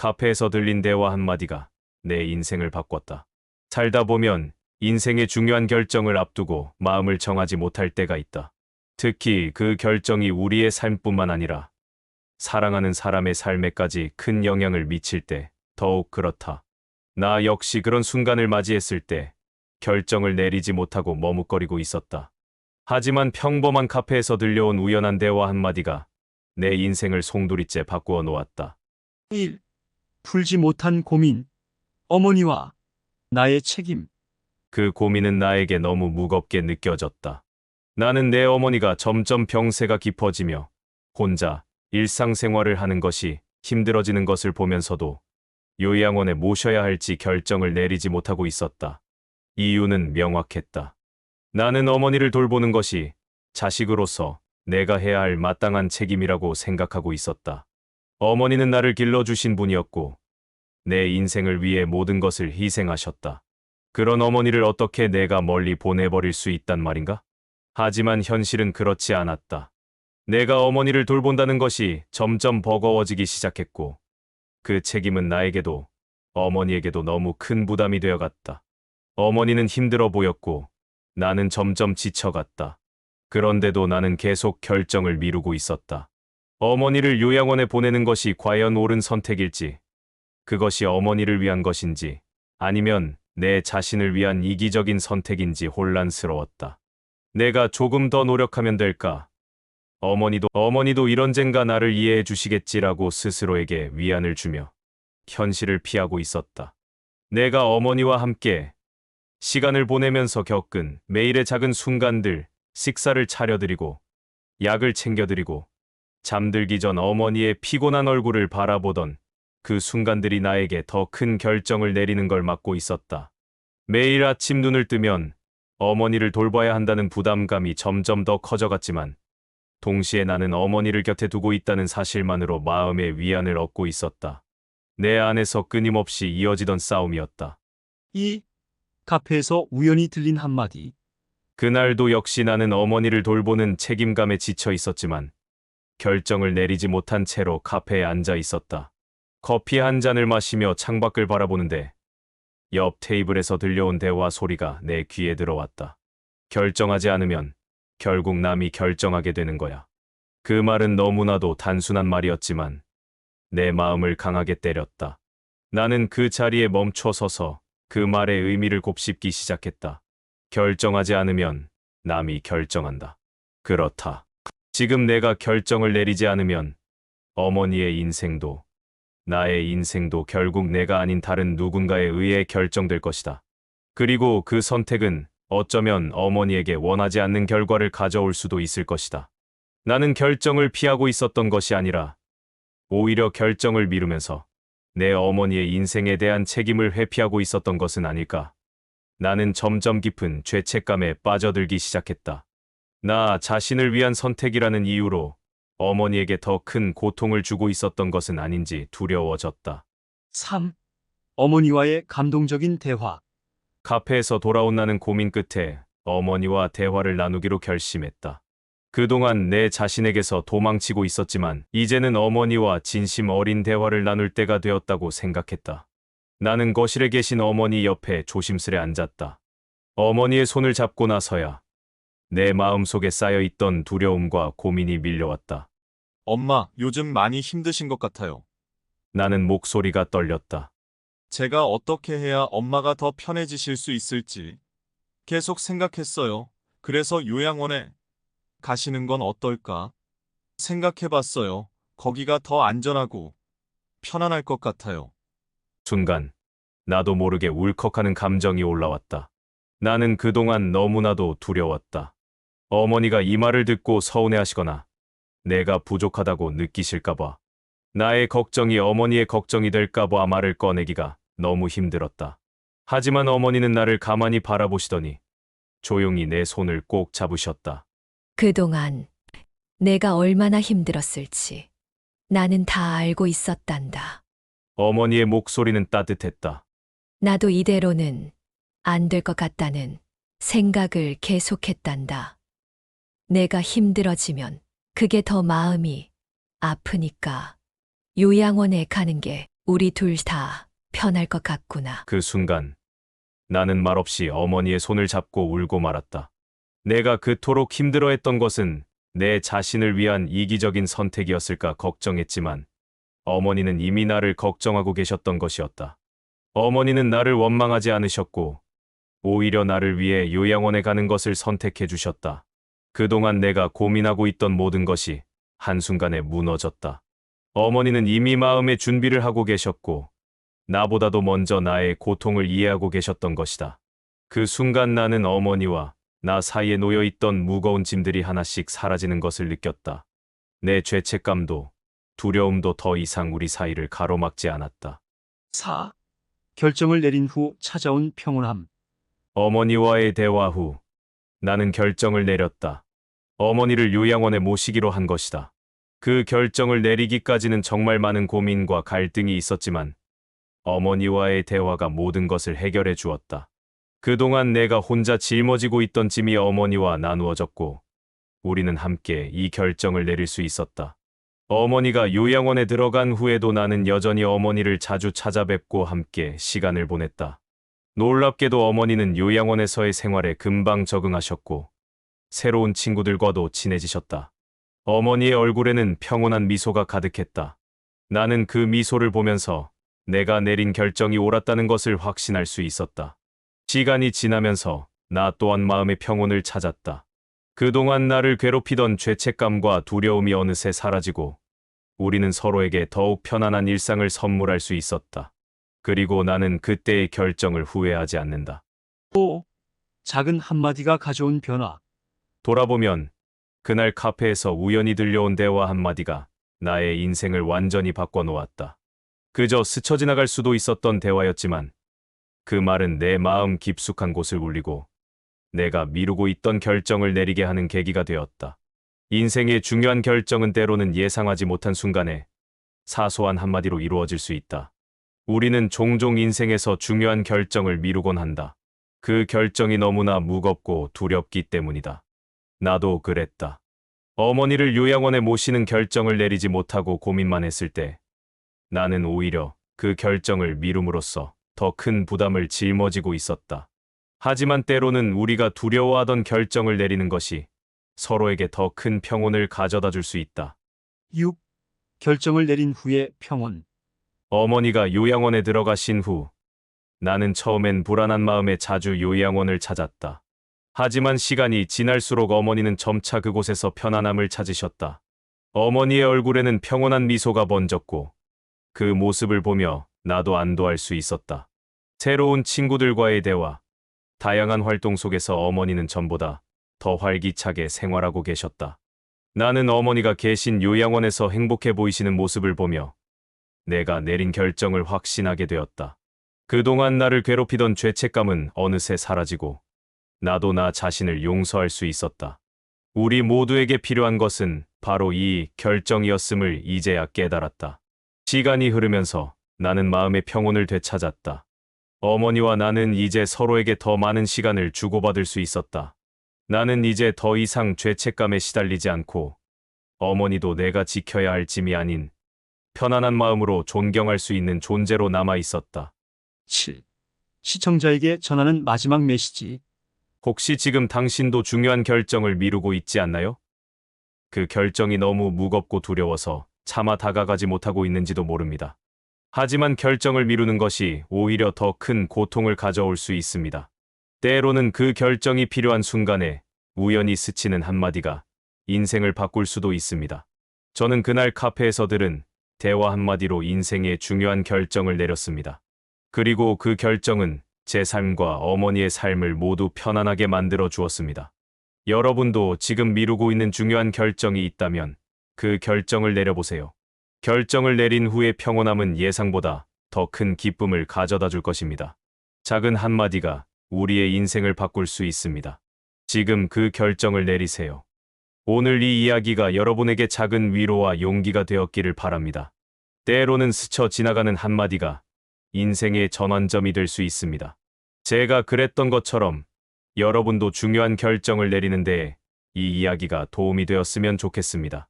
카페에서 들린 대화 한마디가 내 인생을 바꿨다. 살다 보면 인생의 중요한 결정을 앞두고 마음을 정하지 못할 때가 있다. 특히 그 결정이 우리의 삶뿐만 아니라 사랑하는 사람의 삶에까지 큰 영향을 미칠 때 더욱 그렇다. 나 역시 그런 순간을 맞이했을 때 결정을 내리지 못하고 머뭇거리고 있었다. 하지만 평범한 카페에서 들려온 우연한 대화 한마디가 내 인생을 송두리째 바꾸어 놓았다. 1. 풀지 못한 고민. 어머니와 나의 책임. 그 고민은 나에게 너무 무겁게 느껴졌다. 나는 내 어머니가 점점 병세가 깊어지며 혼자 일상생활을 하는 것이 힘들어지는 것을 보면서도 요양원에 모셔야 할지 결정을 내리지 못하고 있었다. 이유는 명확했다. 나는 어머니를 돌보는 것이 자식으로서 내가 해야 할 마땅한 책임이라고 생각하고 있었다. 어머니는 나를 길러주신 분이었고 내 인생을 위해 모든 것을 희생하셨다. 그런 어머니를 어떻게 내가 멀리 보내버릴 수 있단 말인가? 하지만 현실은 그렇지 않았다. 내가 어머니를 돌본다는 것이 점점 버거워지기 시작했고 그 책임은 나에게도 어머니에게도 너무 큰 부담이 되어갔다. 어머니는 힘들어 보였고 나는 점점 지쳐갔다. 그런데도 나는 계속 결정을 미루고 있었다. 어머니를 요양원에 보내는 것이 과연 옳은 선택일지, 그것이 어머니를 위한 것인지, 아니면 내 자신을 위한 이기적인 선택인지 혼란스러웠다. 내가 조금 더 노력하면 될까? 어머니도 이런젠가 나를 이해해 주시겠지라고 스스로에게 위안을 주며 현실을 피하고 있었다. 내가 어머니와 함께 시간을 보내면서 겪은 매일의 작은 순간들, 식사를 차려드리고 약을 챙겨드리고 잠들기 전 어머니의 피곤한 얼굴을 바라보던 그 순간들이 나에게 더 큰 결정을 내리는 걸 막고 있었다. 매일 아침 눈을 뜨면 어머니를 돌봐야 한다는 부담감이 점점 더 커져갔지만 동시에 나는 어머니를 곁에 두고 있다는 사실만으로 마음의 위안을 얻고 있었다. 내 안에서 끊임없이 이어지던 싸움이었다. 2. 카페에서 우연히 들린 한마디. 그날도 역시 나는 어머니를 돌보는 책임감에 지쳐 있었지만 결정을 내리지 못한 채로 카페에 앉아 있었다. 커피 한 잔을 마시며 창밖을 바라보는데 옆 테이블에서 들려온 대화 소리가 내 귀에 들어왔다. 결정하지 않으면 결국 남이 결정하게 되는 거야. 그 말은 너무나도 단순한 말이었지만 내 마음을 강하게 때렸다. 나는 그 자리에 멈춰 서서 그 말의 의미를 곱씹기 시작했다. 결정하지 않으면 남이 결정한다. 그렇다. 지금 내가 결정을 내리지 않으면 어머니의 인생도 나의 인생도 결국 내가 아닌 다른 누군가에 의해 결정될 것이다. 그리고 그 선택은 어쩌면 어머니에게 원하지 않는 결과를 가져올 수도 있을 것이다. 나는 결정을 피하고 있었던 것이 아니라 오히려 결정을 미루면서 내 어머니의 인생에 대한 책임을 회피하고 있었던 것은 아닐까. 나는 점점 깊은 죄책감에 빠져들기 시작했다. 나 자신을 위한 선택이라는 이유로 어머니에게 더 큰 고통을 주고 있었던 것은 아닌지 두려워졌다. 3. 어머니와의 감동적인 대화. 카페에서 돌아온 나는 고민 끝에 어머니와 대화를 나누기로 결심했다. 그동안 내 자신에게서 도망치고 있었지만 이제는 어머니와 진심 어린 대화를 나눌 때가 되었다고 생각했다. 나는 거실에 계신 어머니 옆에 조심스레 앉았다. 어머니의 손을 잡고 나서야 내 마음속에 쌓여있던 두려움과 고민이 밀려왔다. 엄마, 요즘 많이 힘드신 것 같아요. 나는 목소리가 떨렸다. 제가 어떻게 해야 엄마가 더 편해지실 수 있을지 계속 생각했어요. 그래서 요양원에 가시는 건 어떨까? 생각해봤어요. 거기가 더 안전하고 편안할 것 같아요. 순간 나도 모르게 울컥하는 감정이 올라왔다. 나는 그동안 너무나도 두려웠다. 어머니가 이 말을 듣고 서운해하시거나 내가 부족하다고 느끼실까봐, 나의 걱정이 어머니의 걱정이 될까봐 말을 꺼내기가 너무 힘들었다. 하지만 어머니는 나를 가만히 바라보시더니 조용히 내 손을 꼭 잡으셨다. 그동안 내가 얼마나 힘들었을지 나는 다 알고 있었단다. 어머니의 목소리는 따뜻했다. 나도 이대로는 안 될 것 같다는 생각을 계속했단다. 내가 힘들어지면 그게 더 마음이 아프니까 요양원에 가는 게 우리 둘 다 편할 것 같구나. 그 순간 나는 말없이 어머니의 손을 잡고 울고 말았다. 내가 그토록 힘들어했던 것은 내 자신을 위한 이기적인 선택이었을까 걱정했지만 어머니는 이미 나를 걱정하고 계셨던 것이었다. 어머니는 나를 원망하지 않으셨고 오히려 나를 위해 요양원에 가는 것을 선택해 주셨다. 그동안 내가 고민하고 있던 모든 것이 한순간에 무너졌다. 어머니는 이미 마음의 준비를 하고 계셨고 나보다도 먼저 나의 고통을 이해하고 계셨던 것이다. 그 순간 나는 어머니와 나 사이에 놓여 있던 무거운 짐들이 하나씩 사라지는 것을 느꼈다. 내 죄책감도 두려움도 더 이상 우리 사이를 가로막지 않았다. 4. 결정을 내린 후 찾아온 평온함. 어머니와의 대화 후 나는 결정을 내렸다. 어머니를 요양원에 모시기로 한 것이다. 그 결정을 내리기까지는 정말 많은 고민과 갈등이 있었지만 어머니와의 대화가 모든 것을 해결해 주었다. 그동안 내가 혼자 짊어지고 있던 짐이 어머니와 나누어졌고 우리는 함께 이 결정을 내릴 수 있었다. 어머니가 요양원에 들어간 후에도 나는 여전히 어머니를 자주 찾아뵙고 함께 시간을 보냈다. 놀랍게도 어머니는 요양원에서의 생활에 금방 적응하셨고 새로운 친구들과도 친해지셨다. 어머니의 얼굴에는 평온한 미소가 가득했다. 나는 그 미소를 보면서 내가 내린 결정이 옳았다는 것을 확신할 수 있었다. 시간이 지나면서 나 또한 마음의 평온을 찾았다. 그동안 나를 괴롭히던 죄책감과 두려움이 어느새 사라지고 우리는 서로에게 더욱 편안한 일상을 선물할 수 있었다. 그리고 나는 그때의 결정을 후회하지 않는다. 5. 작은 한마디가 가져온 변화. 돌아보면 그날 카페에서 우연히 들려온 대화 한마디가 나의 인생을 완전히 바꿔놓았다. 그저 스쳐 지나갈 수도 있었던 대화였지만 그 말은 내 마음 깊숙한 곳을 울리고 내가 미루고 있던 결정을 내리게 하는 계기가 되었다. 인생의 중요한 결정은 때로는 예상하지 못한 순간에 사소한 한마디로 이루어질 수 있다. 우리는 종종 인생에서 중요한 결정을 미루곤 한다. 그 결정이 너무나 무겁고 두렵기 때문이다. 나도 그랬다. 어머니를 요양원에 모시는 결정을 내리지 못하고 고민만 했을 때 나는 오히려 그 결정을 미룸으로써 더 큰 부담을 짊어지고 있었다. 하지만 때로는 우리가 두려워하던 결정을 내리는 것이 서로에게 더 큰 평온을 가져다 줄 수 있다. 6. 결정을 내린 후의 평온. 어머니가 요양원에 들어가신 후 나는 처음엔 불안한 마음에 자주 요양원을 찾았다. 하지만 시간이 지날수록 어머니는 점차 그곳에서 편안함을 찾으셨다. 어머니의 얼굴에는 평온한 미소가 번졌고 그 모습을 보며 나도 안도할 수 있었다. 새로운 친구들과의 대화, 다양한 활동 속에서 어머니는 전보다 더 활기차게 생활하고 계셨다. 나는 어머니가 계신 요양원에서 행복해 보이시는 모습을 보며 내가 내린 결정을 확신하게 되었다. 그동안 나를 괴롭히던 죄책감은 어느새 사라지고 나도 나 자신을 용서할 수 있었다. 우리 모두에게 필요한 것은 바로 이 결정이었음을 이제야 깨달았다. 시간이 흐르면서 나는 마음의 평온을 되찾았다. 어머니와 나는 이제 서로에게 더 많은 시간을 주고받을 수 있었다. 나는 이제 더 이상 죄책감에 시달리지 않고 어머니도 내가 지켜야 할 짐이 아닌 편안한 마음으로 존경할 수 있는 존재로 남아 있었다. 7. 시청자에게 전하는 마지막 메시지. 혹시 지금 당신도 중요한 결정을 미루고 있지 않나요? 그 결정이 너무 무겁고 두려워서 차마 다가가지 못하고 있는지도 모릅니다. 하지만 결정을 미루는 것이 오히려 더 큰 고통을 가져올 수 있습니다. 때로는 그 결정이 필요한 순간에 우연히 스치는 한마디가 인생을 바꿀 수도 있습니다. 저는 그날 카페에서 들은 대화 한마디로 인생의 중요한 결정을 내렸습니다. 그리고 그 결정은 제 삶과 어머니의 삶을 모두 편안하게 만들어 주었습니다. 여러분도 지금 미루고 있는 중요한 결정이 있다면 그 결정을 내려보세요. 결정을 내린 후의 평온함은 예상보다 더 큰 기쁨을 가져다 줄 것입니다. 작은 한마디가 우리의 인생을 바꿀 수 있습니다. 지금 그 결정을 내리세요. 오늘 이 이야기가 여러분에게 작은 위로와 용기가 되었기를 바랍니다. 때로는 스쳐 지나가는 한마디가 인생의 전환점이 될 수 있습니다. 제가 그랬던 것처럼 여러분도 중요한 결정을 내리는 데에 이 이야기가 도움이 되었으면 좋겠습니다.